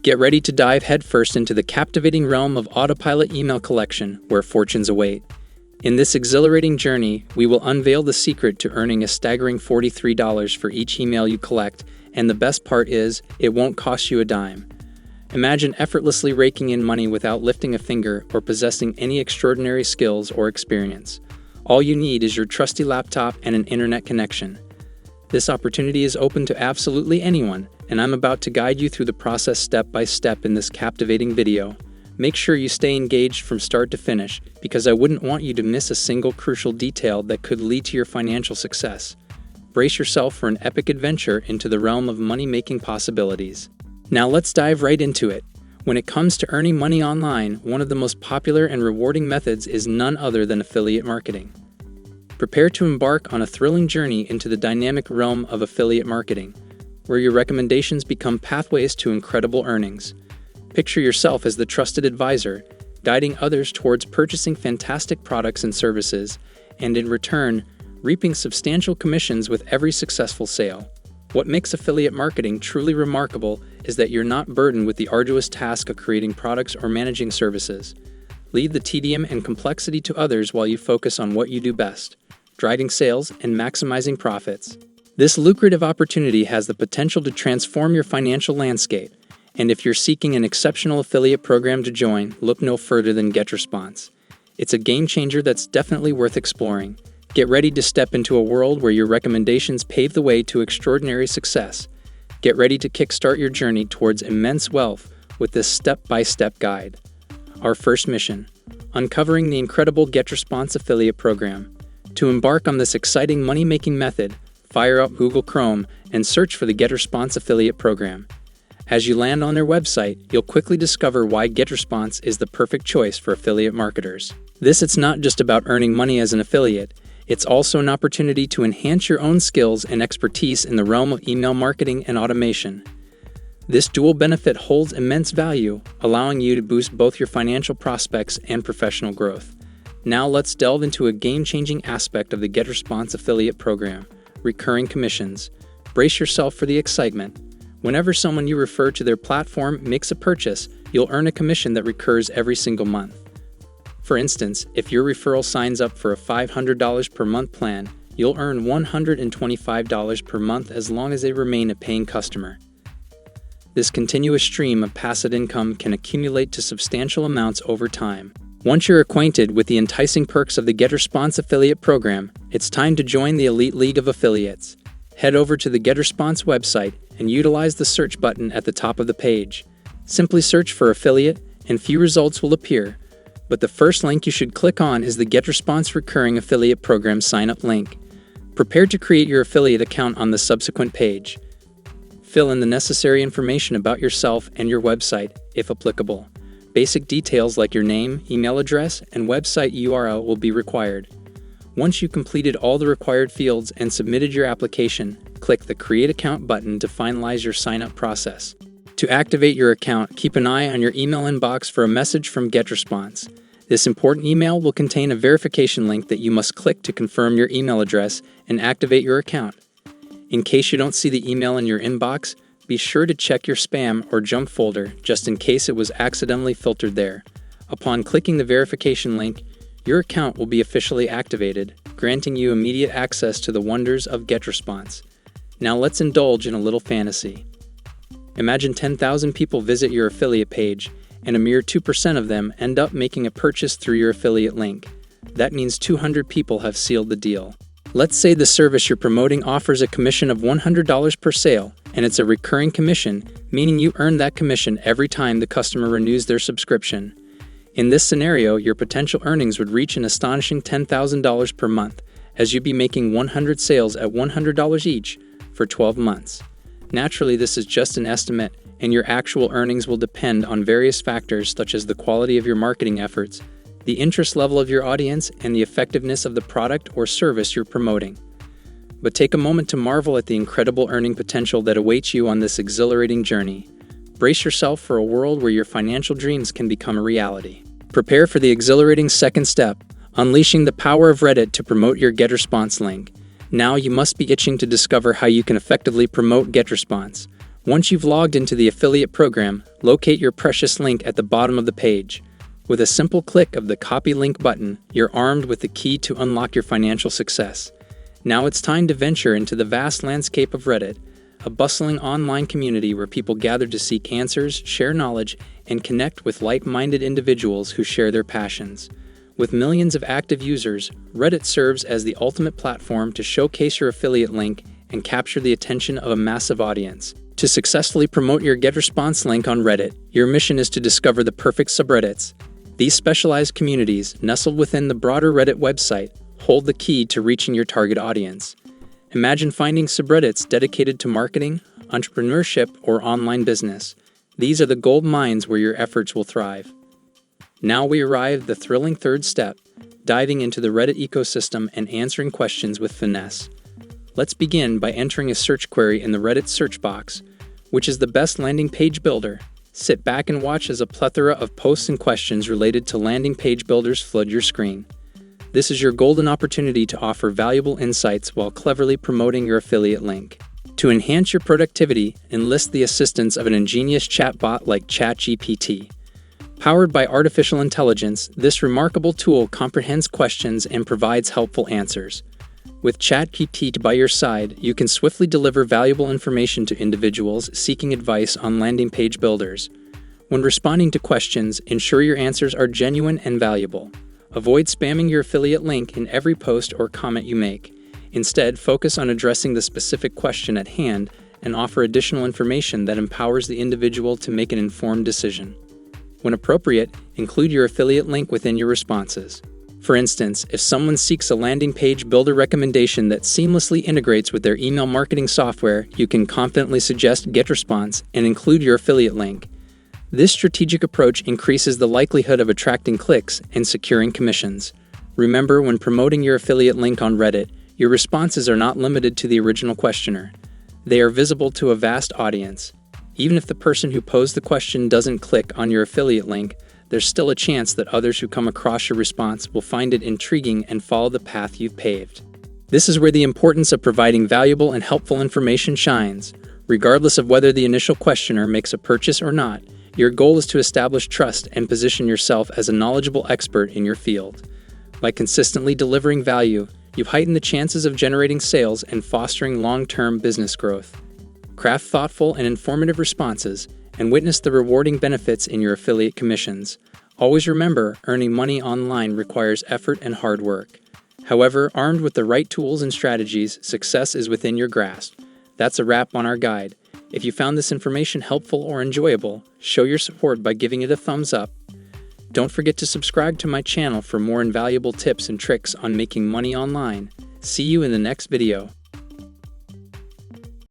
Get ready to dive headfirst into the captivating realm of autopilot email collection, where fortunes await. In this exhilarating journey, we will unveil the secret to earning a staggering $43 for each email you collect, and the best part is, it won't cost you a dime. Imagine effortlessly raking in money without lifting a finger or possessing any extraordinary skills or experience. All you need is your trusty laptop and an internet connection. This opportunity is open to absolutely anyone, and I'm about to guide you through the process step by step in this captivating video. Make sure you stay engaged from start to finish, because I wouldn't want you to miss a single crucial detail that could lead to your financial success. Brace yourself for an epic adventure into the realm of money-making possibilities. Now let's dive right into it. When it comes to earning money online, one of the most popular and rewarding methods is none other than affiliate marketing. Prepare to embark on a thrilling journey into the dynamic realm of affiliate marketing, where your recommendations become pathways to incredible earnings. Picture yourself as the trusted advisor, guiding others towards purchasing fantastic products and services, and in return, reaping substantial commissions with every successful sale. What makes affiliate marketing truly remarkable is that you're not burdened with the arduous task of creating products or managing services. Leave the tedium and complexity to others while you focus on what you do best, driving sales and maximizing profits. This lucrative opportunity has the potential to transform your financial landscape. And if you're seeking an exceptional affiliate program to join, look no further than GetResponse. It's a game changer that's definitely worth exploring. Get ready to step into a world where your recommendations pave the way to extraordinary success. Get ready to kickstart your journey towards immense wealth with this step-by-step guide. Our first mission: uncovering the incredible GetResponse affiliate program. To embark on this exciting money-making method, fire up Google Chrome and search for the GetResponse affiliate program. As you land on their website, you'll quickly discover why GetResponse is the perfect choice for affiliate marketers. It's not just about earning money as an affiliate, it's also an opportunity to enhance your own skills and expertise in the realm of email marketing and automation. This dual benefit holds immense value, allowing you to boost both your financial prospects and professional growth. Now let's delve into a game-changing aspect of the GetResponse affiliate program: recurring commissions. Brace yourself for the excitement. Whenever someone you refer to their platform makes a purchase, you'll earn a commission that recurs every single month. For instance, if your referral signs up for a $500 per month plan, you'll earn $125 per month as long as they remain a paying customer. This continuous stream of passive income can accumulate to substantial amounts over time. Once you're acquainted with the enticing perks of the GetResponse affiliate program, it's time to join the elite league of affiliates. Head over to the GetResponse website and utilize the search button at the top of the page. Simply search for affiliate, and few results will appear. But the first link you should click on is the GetResponse Recurring Affiliate Program sign-up link. Prepare to create your affiliate account on the subsequent page. Fill in the necessary information about yourself and your website, if applicable. Basic details like your name, email address, and website URL will be required. Once you've completed all the required fields and submitted your application, click the Create Account button to finalize your sign-up process. To activate your account, keep an eye on your email inbox for a message from GetResponse. This important email will contain a verification link that you must click to confirm your email address and activate your account. In case you don't see the email in your inbox, be sure to check your spam or junk folder just in case it was accidentally filtered there. Upon clicking the verification link, your account will be officially activated, granting you immediate access to the wonders of GetResponse. Now let's indulge in a little fantasy. Imagine 10,000 people visit your affiliate page, and a mere 2% of them end up making a purchase through your affiliate link. That means 200 people have sealed the deal. Let's say the service you're promoting offers a commission of $100 per sale, and it's a recurring commission, meaning you earn that commission every time the customer renews their subscription. In this scenario, your potential earnings would reach an astonishing $10,000 per month, as you'd be making 100 sales at $100 each for 12 months. Naturally, this is just an estimate, and your actual earnings will depend on various factors such as the quality of your marketing efforts, the interest level of your audience, and the effectiveness of the product or service you're promoting. But take a moment to marvel at the incredible earning potential that awaits you on this exhilarating journey. Brace yourself for a world where your financial dreams can become a reality. Prepare for the exhilarating second step, unleashing the power of Reddit to promote your GetResponse link. Now you must be itching to discover how you can effectively promote GetResponse. Once you've logged into the affiliate program, locate your precious link at the bottom of the page. With a simple click of the Copy Link button, you're armed with the key to unlock your financial success. Now it's time to venture into the vast landscape of Reddit, a bustling online community where people gather to seek answers, share knowledge, and connect with like-minded individuals who share their passions. With millions of active users, Reddit serves as the ultimate platform to showcase your affiliate link and capture the attention of a massive audience. To successfully promote your GetResponse link on Reddit, your mission is to discover the perfect subreddits. These specialized communities, nestled within the broader Reddit website, hold the key to reaching your target audience. Imagine finding subreddits dedicated to marketing, entrepreneurship, or online business. These are the gold mines where your efforts will thrive. Now we arrive at the thrilling third step, diving into the Reddit ecosystem and answering questions with finesse. Let's begin by entering a search query in the Reddit search box. Which is the best landing page builder? Sit back and watch as a plethora of posts and questions related to landing page builders flood your screen. This is your golden opportunity to offer valuable insights while cleverly promoting your affiliate link. To enhance your productivity, enlist the assistance of an ingenious chatbot like ChatGPT. Powered by artificial intelligence, this remarkable tool comprehends questions and provides helpful answers. With ChatGPT by your side, you can swiftly deliver valuable information to individuals seeking advice on landing page builders. When responding to questions, ensure your answers are genuine and valuable. Avoid spamming your affiliate link in every post or comment you make. Instead, focus on addressing the specific question at hand and offer additional information that empowers the individual to make an informed decision. When appropriate, include your affiliate link within your responses. For instance, if someone seeks a landing page builder recommendation that seamlessly integrates with their email marketing software, you can confidently suggest GetResponse and include your affiliate link. This strategic approach increases the likelihood of attracting clicks and securing commissions. Remember, when promoting your affiliate link on Reddit, your responses are not limited to the original questioner. They are visible to a vast audience. Even if the person who posed the question doesn't click on your affiliate link, there's still a chance that others who come across your response will find it intriguing and follow the path you've paved. This is where the importance of providing valuable and helpful information shines. Regardless of whether the initial questioner makes a purchase or not, your goal is to establish trust and position yourself as a knowledgeable expert in your field. By consistently delivering value, you've heightened the chances of generating sales and fostering long-term business growth. Craft thoughtful and informative responses and witness the rewarding benefits in your affiliate commissions. Always remember, earning money online requires effort and hard work. However, armed with the right tools and strategies, success is within your grasp. That's a wrap on our guide. If you found this information helpful or enjoyable, show your support by giving it a thumbs up. Don't forget to subscribe to my channel for more invaluable tips and tricks on making money online. See you in the next video.